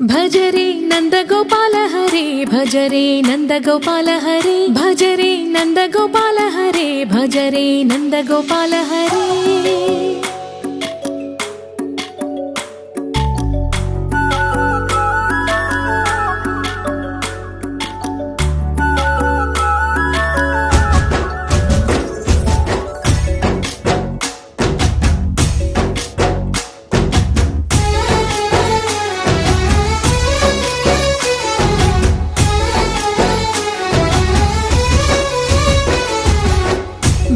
भज रे नंद गोपाल हरे भज रे नंद गोपाल हरे भज रे नंद गोपाल हरे भज रे नंद गोपाल हरे।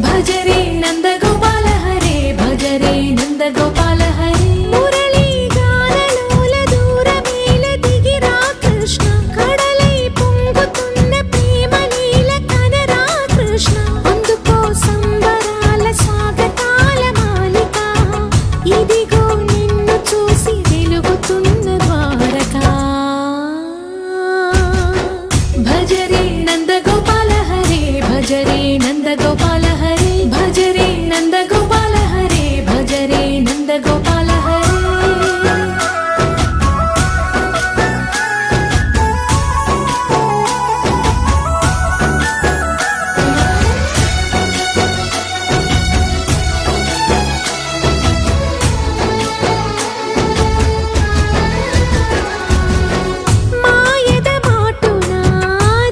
भज रे नंद गोपाल हरे भज रे नंद गोपाल हरे। मुरली गानलोल दूरमेल दिगिरा कृष्ण कड़लै పొంగుతున్న ప్రేమలీల కనరా కృష్ణ। అందుకో సంబరాల స్వాగతాల మాలిక ఇదిగో నిన్ను చూసి వెలుగుతున్న ద్వారకా। భజ రే నంద గోపాల హరే భజ రే నంద గోపాల हरे भज रे नंद गोपाल हरे भज रे नंद गोपाल हरे। మాయద మాటున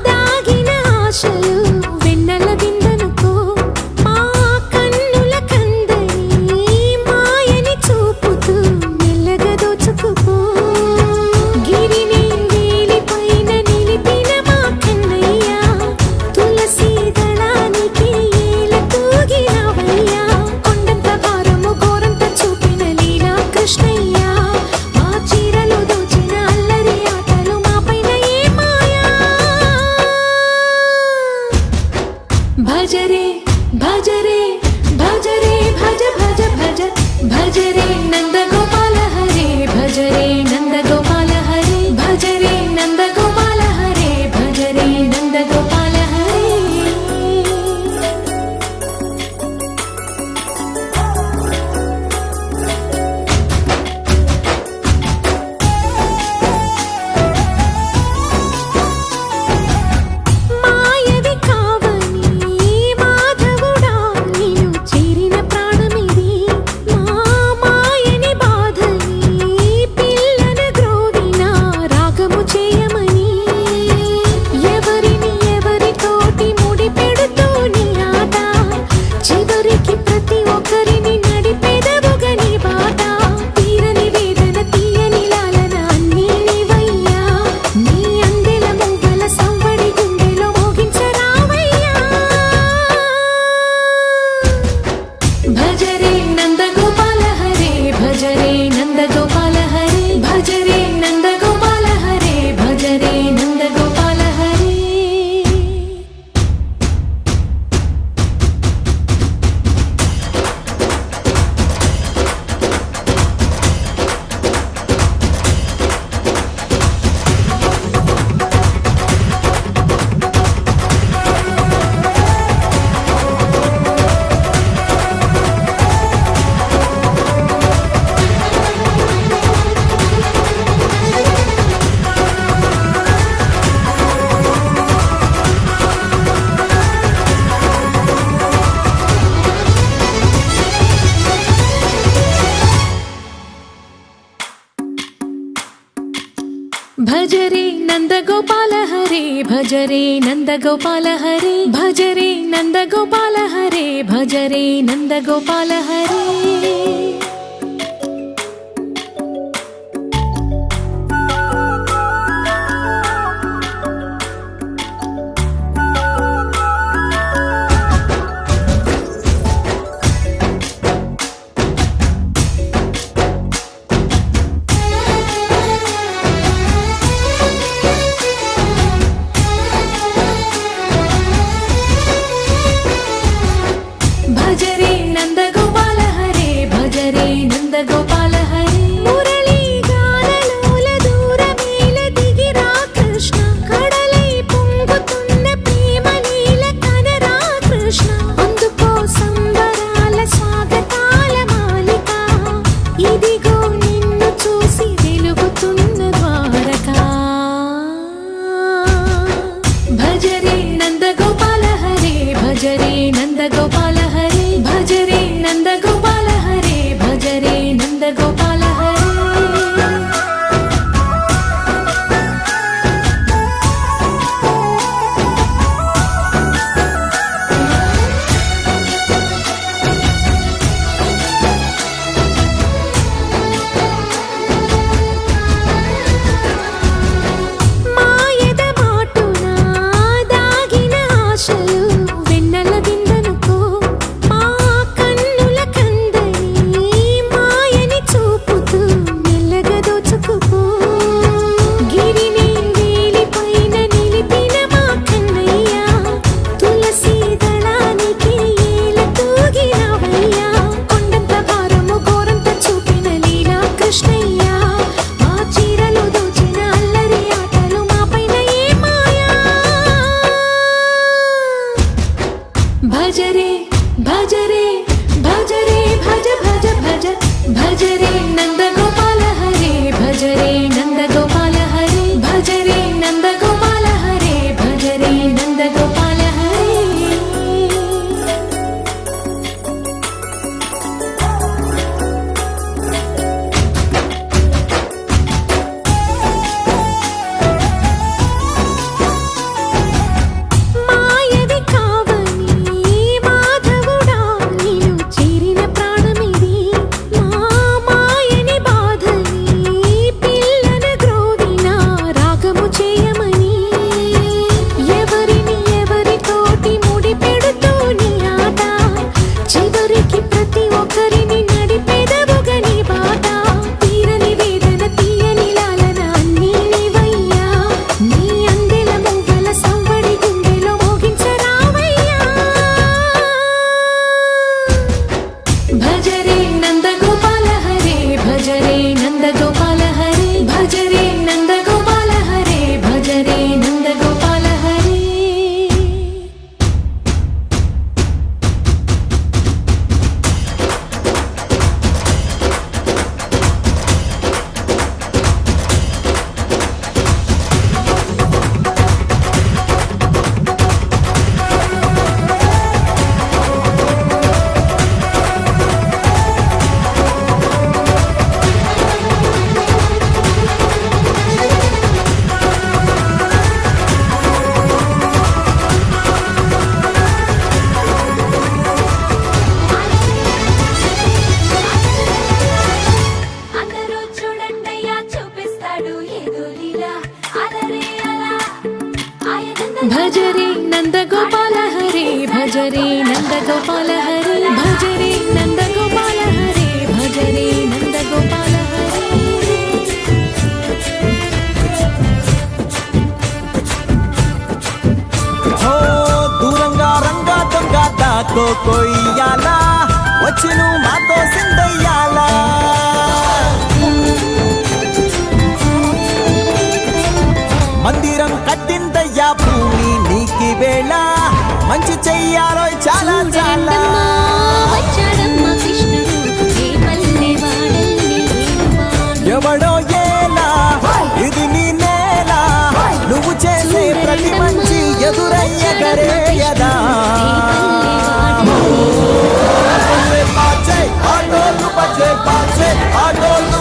దాగిన ఆశలు వెన్నెల విందనుకో మా కన్నుల కందని మాయని చూపుతూ మెల్లగా దోచుకుపో। గిరిని వేలిపైన నిలిపిన మా కన్నయ్య తులసి దళానికి ఏల తూగినవయ్యా। కొండంత భారము గోరంత చూపిన లీలా కృష్ణయ్య మా చీరలు దోచిన అల్లరి ఆటలు మా పైన ఏ మాయా। भज रे भज रे भज रे भज भज भज भज रे नंद गोपाल हरे भज रे नंद गोपाल हरे भज रे नंद गोपाल हरे भज रे नंद गोपाल हरे। మాయవి కావని మాధవుడా నిన్ను చేరిన ప్రాణమిది మా మాయని బాధని పిల్లన గ్రోవిన రాగము చేయమని। ఎవరిని ఎవరితోటి ముడిపెడుతూ నీ ఆట చివరికి ప్రతి ఒక్కరిని నడిపెదవుగా నీ బాట। తీరని వేదన తీయని లాలన అన్నీ నీవయ్యా నీ అందెల మువ్వల సవ్వడి గుండెలో మోగించరావయ్యా। భజ రే నంద గోపాల హరే భజ రే నంద గోపాల హరే భజ రే నంద గోపాల హరే భజ రే నంద గోపాల హరే। भज रे नंद गोपाल हरे भज रे नंद गोपाल हरे भज रे नंद गोपाल हरे भज रे नंद गोपाल हरे। भज रे नंद गोपाल हरे भज నందగోపాల హరే భజ రే నందగోపాల హరే భజ రే నందగోపాల హరే భజ రే నందగోపాల హరే మాయది కావని మాధవుడా నీవు చేరిన ప్రాణమిది మా మాయని బాధని పిల్లన గ్రోదిన రాగము చేయమని ఎవరిని ఎవరితోటి ముడి పెడుతూ నీ ఆట చివరికి ప్రతి ఒక్కరిని నడిపెదవుగని బాట తీరని వేదన తీయని లాలన అన్నీ నీవయ్యా నీ అందెల మువ్వల సంవడి గుండెలో మోగించరావయ్యా భజ రే నందగోపాల హరే భజ రే నందగోపాల హరే భజ రే నందగోపాల హరే భజ రే నందగోపాల హరే అందరూ చూడండయ్యా చూపిస్తాడు ఏదో లీలా అలరే అలా ఆయనంద భజ రే నందగోపాల హరే భజ రే నందగోపాల హరే భజ రే నందగోపాల హరే భజ రే నందగోపాల హరే హో దూరంగా రంగా దొంగ దాకో కొయ్యాలా వచ్చి నువ్వు మాతో సిందయ్యాలా మందిరం కట్టిందయ్యా భూమి నీకి వేళ మంచి చెయ్యాలో చాలా చాలా వచ్చాడమ్మ కృష్ణుడు ఏ పల్లె వాడల్లి ఎవడో ఏలా ఇది నీ నేల నువ్వు చేసే ప్రతి మంచి ఎదురయ్యగరేయదా ఆటోలు బజే బాజే ఆటోలు